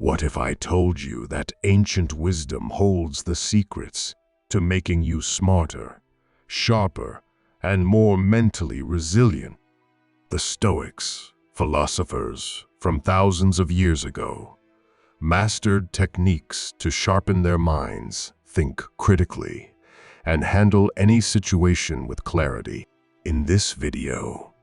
What if I told you that ancient wisdom holds the secrets to making you smarter, sharper, and more mentally resilient? The Stoics, philosophers from thousands of years ago, mastered techniques to sharpen their minds, think critically, and handle any situation with clarity. In this video,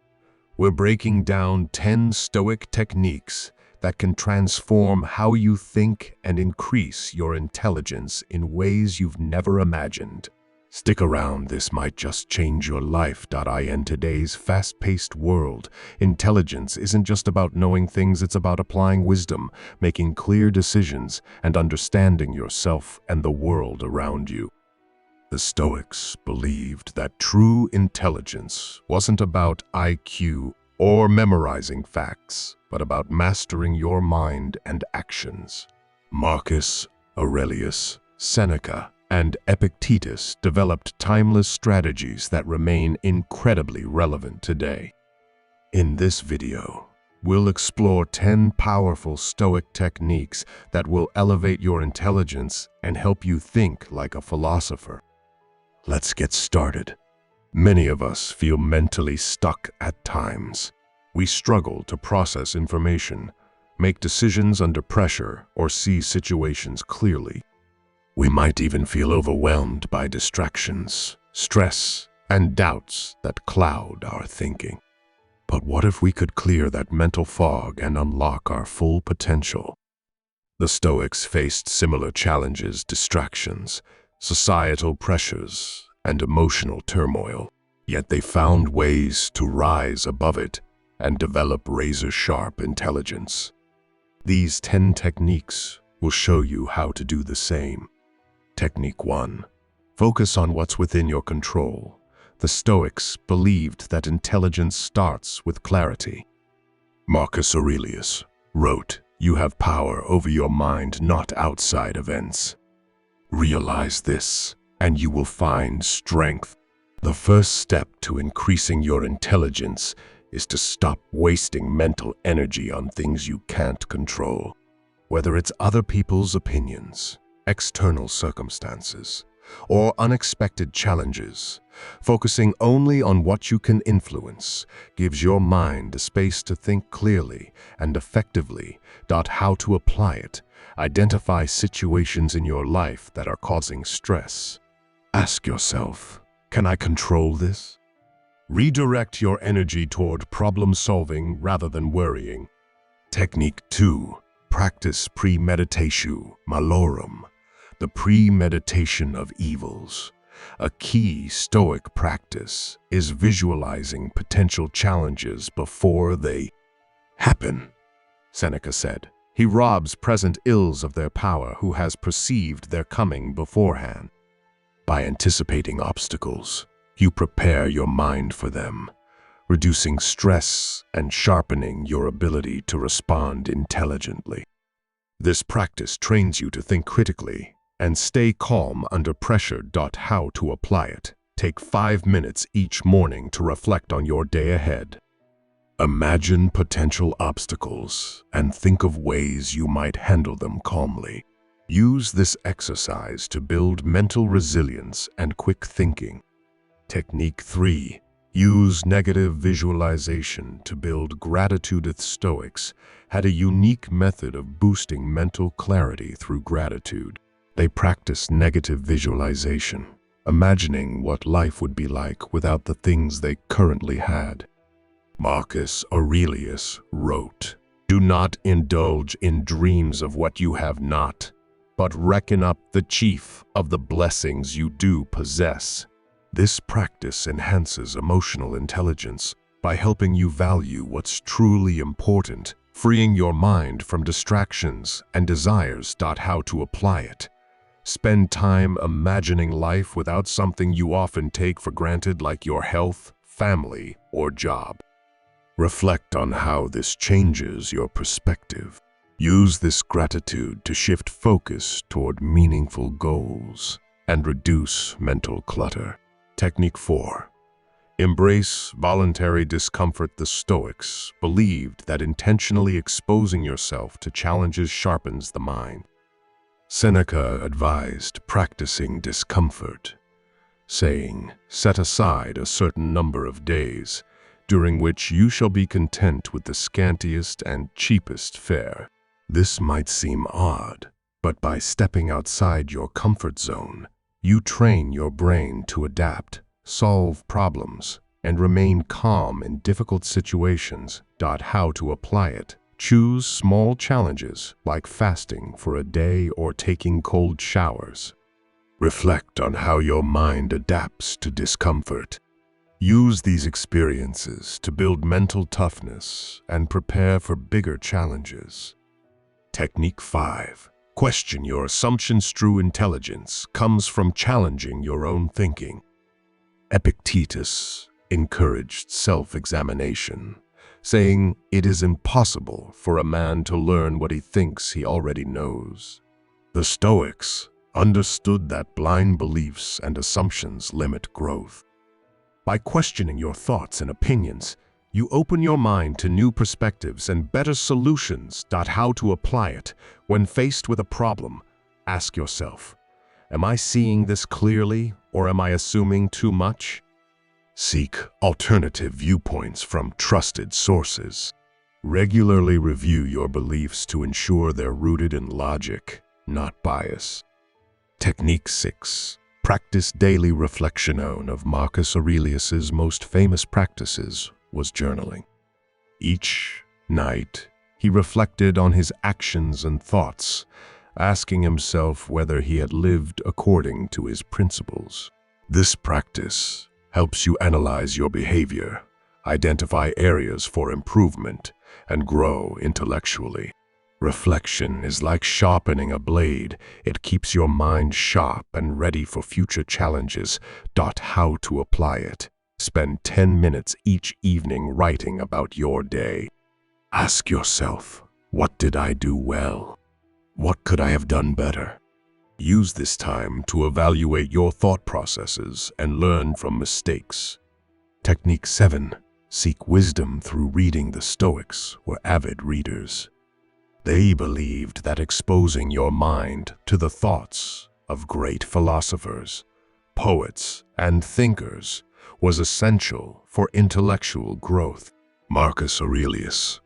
we're breaking down 10 Stoic techniques that can transform how you think and increase your intelligence in ways you've never imagined. Stick around, this might just change your life. In today's fast-paced world, intelligence isn't just about knowing things, it's about applying wisdom, making clear decisions, and understanding yourself and the world around you. The Stoics believed that true intelligence wasn't about IQ or memorizing facts, but about mastering your mind and actions. Marcus Aurelius, Seneca, and Epictetus developed timeless strategies that remain incredibly relevant today. In this video, we'll explore 10 powerful Stoic techniques that will elevate your intelligence and help you think like a philosopher. Let's get started. Many of us feel mentally stuck at times. We struggle to process information, make decisions under pressure, or see situations clearly. We might even feel overwhelmed by distractions, stress, and doubts that cloud our thinking. But what if we could clear that mental fog and unlock our full potential? The Stoics faced similar challenges: distractions, societal pressures, and emotional turmoil. Yet they found ways to rise above it and develop razor-sharp intelligence. These 10 techniques will show you how to do the same. Technique 1. Focus on what's within your control. The Stoics believed that intelligence starts with clarity. Marcus Aurelius wrote, "You have power over your mind, not outside events. Realize this, and you will find strength." The first step to increasing your intelligence is to stop wasting mental energy on things you can't control. Whether it's other people's opinions, external circumstances, or unexpected challenges, focusing only on what you can influence gives your mind a space to think clearly and effectively. How to apply it. Identify situations in your life that are causing stress. Ask yourself, can I control this? Redirect your energy toward problem solving rather than worrying. Technique 2. Practice premeditatio malorum, the premeditation of evils. A key Stoic practice is visualizing potential challenges before they happen. Seneca said, "He robs present ills of their power who has perceived their coming beforehand." By anticipating obstacles, you prepare your mind for them, reducing stress and sharpening your ability to respond intelligently. This practice trains you to think critically and stay calm under pressure. How to apply it. Take 5 minutes each morning to reflect on your day ahead. Imagine potential obstacles and think of ways you might handle them calmly. Use this exercise to build mental resilience and quick thinking. Technique 3. Use negative visualization to build gratitude. The Stoics had a unique method of boosting mental clarity through gratitude. They practiced negative visualization, imagining what life would be like without the things they currently had. Marcus Aurelius wrote, "Do not indulge in dreams of what you have not, but reckon up the chief of the blessings you do possess." This practice enhances emotional intelligence by helping you value what's truly important, freeing your mind from distractions and desires. How to apply it. Spend time imagining life without something you often take for granted, like your health, family, or job. Reflect on how this changes your perspective. Use this gratitude to shift focus toward meaningful goals and reduce mental clutter. Technique 4. Embrace voluntary discomfort. The Stoics believed that intentionally exposing yourself to challenges sharpens the mind. Seneca advised practicing discomfort, saying, "Set aside a certain number of days, during which you shall be content with the scantiest and cheapest fare." This might seem odd, but by stepping outside your comfort zone, you train your brain to adapt, solve problems, and remain calm in difficult situations. How to apply it? Choose small challenges like fasting for a day or taking cold showers. Reflect on how your mind adapts to discomfort. Use these experiences to build mental toughness and prepare for bigger challenges. Technique 5. Question your assumptions. True intelligence comes from challenging your own thinking. Epictetus encouraged self-examination, saying it is impossible for a man to learn what he thinks he already knows. The Stoics understood that blind beliefs and assumptions limit growth. By questioning your thoughts and opinions, you open your mind to new perspectives and better solutions. How to apply it? When faced with a problem, ask yourself, am I seeing this clearly or am I assuming too much? Seek alternative viewpoints from trusted sources. Regularly review your beliefs to ensure they're rooted in logic, not bias. Technique 6. Practice daily reflection. One of Marcus Aurelius's most famous practices was journaling. Each night, he reflected on his actions and thoughts, asking himself whether he had lived according to his principles. This practice helps you analyze your behavior, identify areas for improvement, and grow intellectually. Reflection is like sharpening a blade. It keeps your mind sharp and ready for future challenges. How to apply it? Spend 10 minutes each evening writing about your day. Ask yourself, what did I do well? What could I have done better? Use this time to evaluate your thought processes and learn from mistakes. Technique 7. Seek wisdom through reading. The Stoics were avid readers. They believed that exposing your mind to the thoughts of great philosophers, poets, and thinkers was essential for intellectual growth. Marcus Aurelius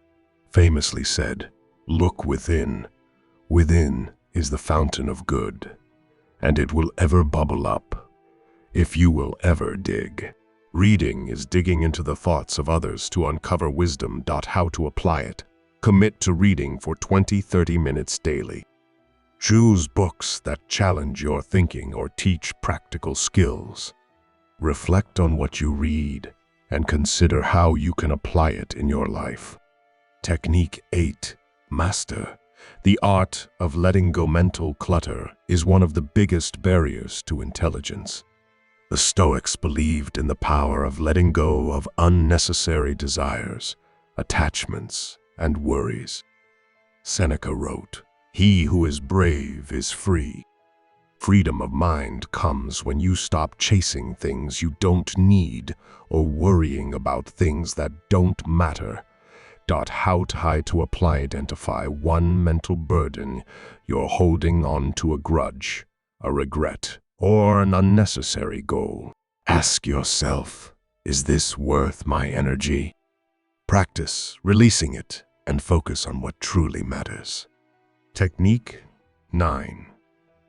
famously said, "Look within. Within is the fountain of good, and it will ever bubble up if you will ever dig." Reading is digging into the thoughts of others to uncover wisdom. How to apply it? Commit to reading for 20-30 minutes daily. Choose books that challenge your thinking or teach practical skills. Reflect on what you read and consider how you can apply it in your life. Technique 8. Master. The art of letting go. Mental clutter is one of the biggest barriers to intelligence. The Stoics believed in the power of letting go of unnecessary desires, attachments, and worries. Seneca wrote, "He who is brave is free." Freedom of mind comes when you stop chasing things you don't need or worrying about things that don't matter. How to apply? Identify one mental burden you're holding on to: a grudge, a regret, or an unnecessary goal. Ask yourself, is this worth my energy? Practice releasing it and focus on what truly matters. Technique 9.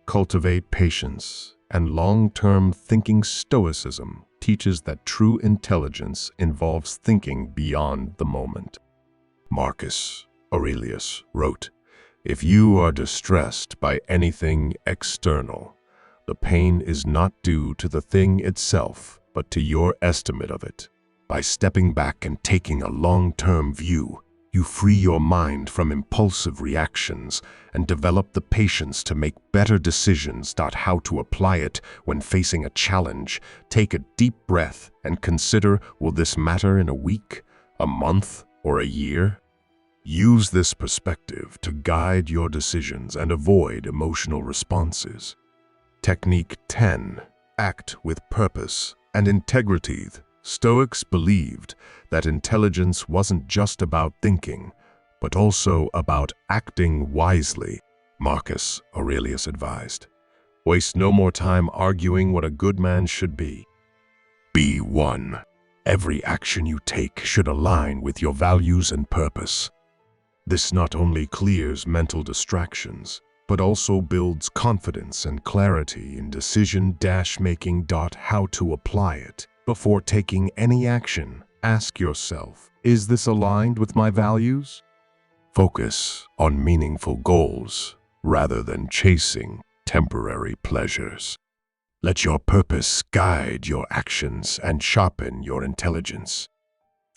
Cultivate patience and long-term thinking. Stoicism teaches that true intelligence involves thinking beyond the moment. Marcus Aurelius wrote, "If you are distressed by anything external, the pain is not due to the thing itself, but to your estimate of it." By stepping back and taking a long-term view, you free your mind from impulsive reactions and develop the patience to make better decisions. How to apply it? When facing a challenge, take a deep breath and consider, will this matter in a week, a month, or a year? Use this perspective to guide your decisions and avoid emotional responses. Technique 10. Act with purpose and integrity. Stoics believed that intelligence wasn't just about thinking, but also about acting wisely. Marcus Aurelius advised, "Waste no more time arguing what a good man should be. Be one. Every action you take should align with your values and purpose." This not only clears mental distractions, but also builds confidence and clarity in decision-making. How to apply it. Before taking any action, ask yourself, is this aligned with my values? Focus on meaningful goals rather than chasing temporary pleasures. Let your purpose guide your actions and sharpen your intelligence.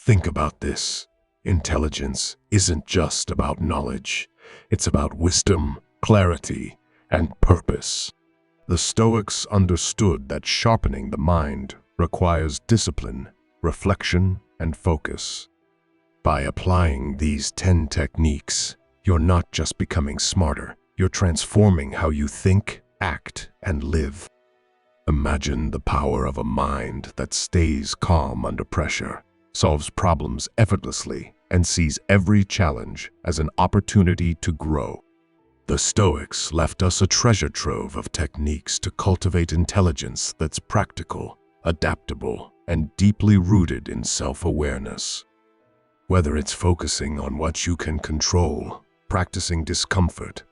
Think about this. Intelligence isn't just about knowledge. It's about wisdom, clarity, and purpose. The Stoics understood that sharpening the mind requires discipline, reflection, and focus. By applying these 10 techniques, you're not just becoming smarter, you're transforming how you think, act, and live. Imagine the power of a mind that stays calm under pressure, solves problems effortlessly, and sees every challenge as an opportunity to grow. The Stoics left us a treasure trove of techniques to cultivate intelligence that's practical, adaptable, and deeply rooted in self-awareness. Whether it's focusing on what you can control, practicing discomfort,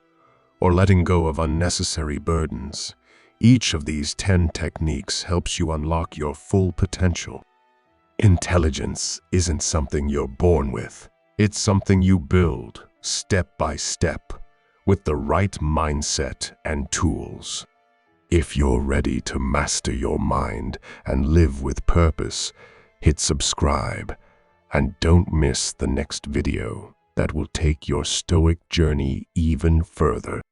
or letting go of unnecessary burdens, each of these 10 techniques helps you unlock your full potential. Intelligence isn't something you're born with. It's something you build, step by step, with the right mindset and tools. If you're ready to master your mind and live with purpose, hit subscribe and don't miss the next video that will take your Stoic journey even further.